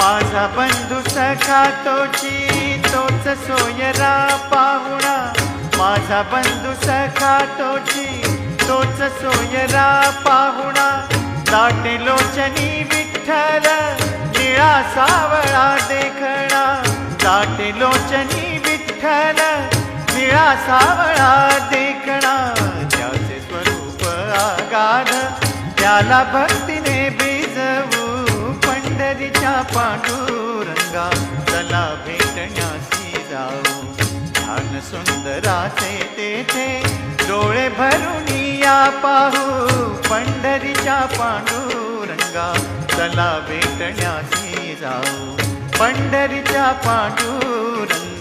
माझा बंधू सखा तोच सोयरा पाहुणा, माझा बंधू सखा तोच सोयरा पाहुणा, दाटे लोचनी विठ्ठल निळा सावळा देखणा, दाटे लोचनी विठ्ठल निळा सावळा देखणा, त्याचे स्वरूप आगाध त्याला भक्तीने भिजवू, पंढरीच्या पांडुरंगा चला भेटण्यासी जाऊ, ध्यान सुंदराचे तेथे डोळे भरून या पाहू, पंढरीच्या पांडुरंगा चला भेटण्यासी जाऊ, पंढरीच्या पांडुरंगा